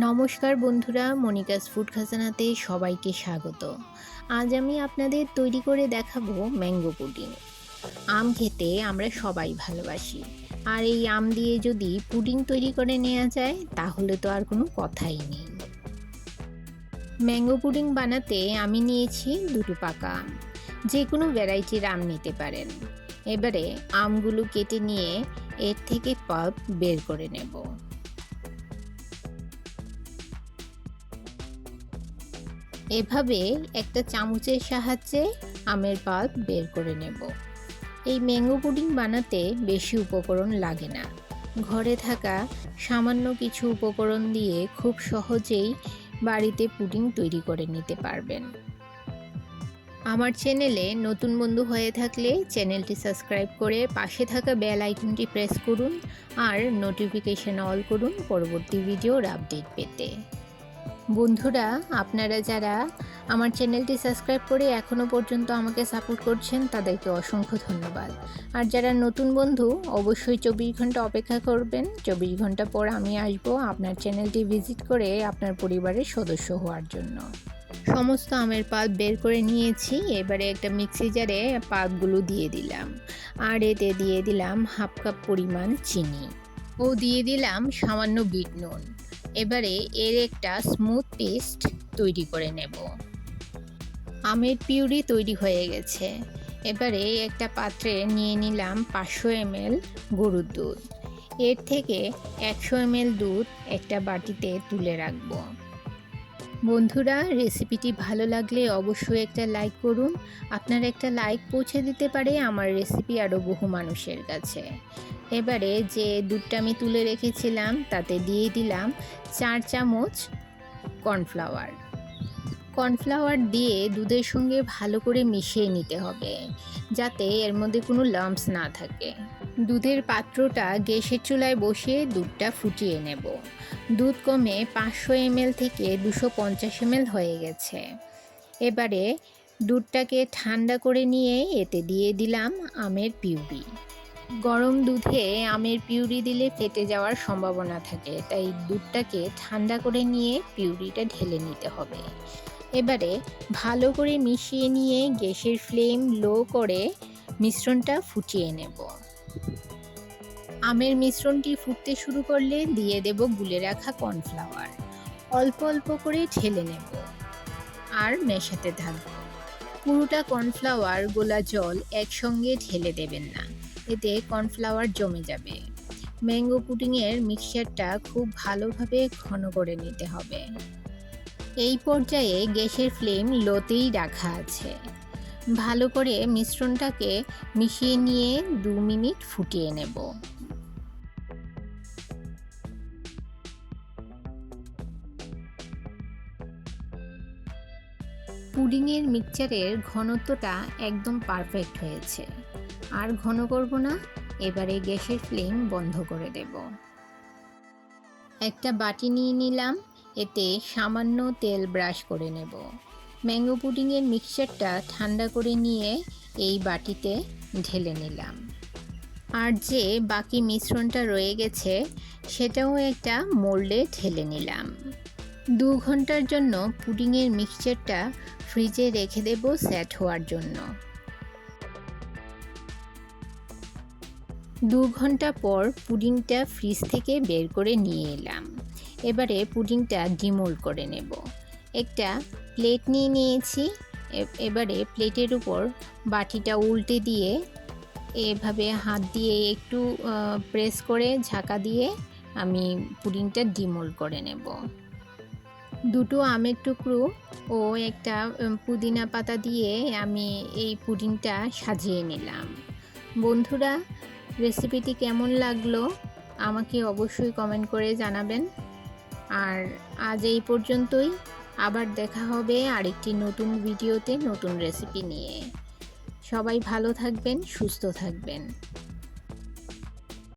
নমস্কার বন্ধুরা, Monica's food খাজানাতে সবাইকে স্বাগত। আজ আমি আপনাদের তৈরি করে দেখাবো ম্যাঙ্গো পুডিং। আম খেতে আমরা সবাই ভালোবাসি, আর এই আম দিয়ে যদি পুডিং তৈরি করে নেওয়া যায় তাহলে তো আর কোনো কথাই নেই। ম্যাঙ্গো পুডিং বানাতে আমি নিয়েছি দুটো পাকা আম। যে কোনো ভ্যারাইটির আম নিতে পারেন। এবারে আমগুলো কেটে নিয়ে এর থেকে পাল্প বের করে নেব। এভাবে একটা চামচের সাহায্যে আমের পাল্প বের করে নেব। এই ম্যাঙ্গো পুডিং বানাতে বেশি উপকরণ লাগে না। ঘরে থাকা সামান্য কিছু উপকরণ দিয়ে খুব সহজেই বাড়িতে পুডিং তৈরি করে নিতে পারবেন। আমার চ্যানেলে নতুন বন্ধু হয়ে থাকলে চ্যানেলটি সাবস্ক্রাইব করে পাশে থাকা বেল আইকনটি প্রেস করুন আর নোটিফিকেশন অল করুন পরবর্তী ভিডিওর আপডেট পেতে। বন্ধুরা, আপনারা যারা আমার চ্যানেলটি সাবস্ক্রাইব করে এখনও পর্যন্ত আমাকে সাপোর্ট করছেন তাদেরকে অসংখ্য ধন্যবাদ। আর যারা নতুন বন্ধু অবশ্যই 24 ঘন্টা অপেক্ষা করবেন। 24 ঘন্টা পর আমি আসবো আপনার চ্যানেলটি ভিজিট করে আপনার পরিবারের সদস্য হওয়ার জন্য। সমস্ত আমের পাল্প বের করে নিয়েছি। এবারে একটা মিক্সি জারে পাল্পগুলো দিয়ে দিলাম, আর এতে দিয়ে দিলাম হাফ কাপ পরিমাণ চিনি ও দিয়ে দিলাম সামান্য বিট নুন। এবারে এর একটা স্মুথ পেস্ট তৈরি করে নেব। আমের পিউরি তৈরি হয়ে গেছে। এবারে একটা পাত্রে নিয়ে নিলাম 500 ml গরুর দুধ। এর থেকে 100 ml দুধ একটা বাটিতে তুলে রাখব। বন্ধুরা, রেসিপিটি ভালো লাগলে অবশ্যই একটা লাইক করুন। আপনার একটা লাইক পৌঁছে দিতে পারে আমার রেসিপি আরও বহু মানুষের কাছে। এবারে যে দুধটা আমি তুলে রেখেছিলাম তাতে দিয়ে দিলাম 4 চামচ কর্নফ্লাওয়ার। কর্নফ্লাওয়ার দিয়ে দুধের সঙ্গে ভালো করে মিশিয়ে নিতে হবে, যাতে এর মধ্যে কোনো লাম্পস না থাকে। দুধের পাত্রটা গ্যাসের চুলায় বসিয়ে দুধটা ফুটিয়ে নেব। দুধ কমে 500 ml থেকে 250 ml হয়ে গেছে। এবারে দুধটাকে ঠান্ডা করে নিয়ে এতে দিয়ে দিলাম আমের পিউরি। গরম দুধে আমের পিউরি দিলে ফেটে যাওয়ার সম্ভাবনা থাকে, তাই দুধটাকে ঠান্ডা করে নিয়ে পিউরিটা ঢেলে নিতে হবে। এবারে ভালো করে মিশিয়ে নিয়ে গ্যাসের ফ্লেম লো করে মিশ্রণটা ফুটিয়ে নেব। আমের মিশ্রণটি ফুটতে শুরু করলে দিয়ে দেব গুলে রাখা কর্নফ্লাওয়ার। অল্প অল্প করে ঢেলে নেব আর মেশাতে থাকব। পুরোটা কর্নফ্লাওয়ার গোলা জল একসঙ্গে ঢেলে দেবেন না, এতে কর্নফ্লাওয়ার জমে যাবে। ম্যাঙ্গো পুডিংয়ের মিক্সচারটা খুব ভালোভাবে ঘন করে নিতে হবে। এই পর্যায়ে গ্যাসের ফ্লেম লোতেই রাখা আছে। ভালো করে মিশ্রণটাকে মিশিয়ে নিয়ে 2 মিনিট ফুটিয়ে নেব। পুডিংয়ের মিক্সচারের ঘনত্বটা একদম পারফেক্ট হয়েছে। আর ঘন করব না। এবারে গ্যাসের ফ্লেম বন্ধ করে দেব। একটা বাটি নিয়ে নিলাম, এতে সামান্য তেল ব্রাশ করে নেব। ম্যাঙ্গো পুডিংয়ের মিক্সচারটা ঠান্ডা করে নিয়ে এই বাটিতে ঢেলে নিলাম। আর যে বাকি মিশ্রণটা রয়ে গেছে সেটাও একটা মোল্ডে ঢেলে নিলাম। 2 ঘন্টার জন্য পুডিংয়ের মিক্সচারটা ফ্রিজে রেখে দেব সেট হওয়ার জন্য। 2 ঘন্টা পর পুডিংটা ফ্রিজ থেকে বের করে নিয়ে এলাম। এবারে পুডিংটা ডিমোল্ড করে নেব। একটা প্লেট নিয়ে নিয়েছি। এবারে প্লেটের উপর বাটিটা উল্টে দিয়ে এভাবে হাত দিয়ে একটু প্রেস করে ঝাঁকা দিয়ে আমি পুডিংটা ডিমোল্ড করে নেব। দুটো আমের টুকরো ও একটা পুদিনা পাতা দিয়ে আমি এই পুডিংটা সাজিয়ে নিলাম। বন্ধুরা, রেসিপিটি কেমন লাগলো আমাকে অবশ্যই কমেন্ট করে জানাবেন। আর আজ এই পর্যন্তই। আবার দেখা হবে আরেকটি নতুন ভিডিওতে নতুন রেসিপি নিয়ে। সবাই ভালো থাকবেন, সুস্থ থাকবেন।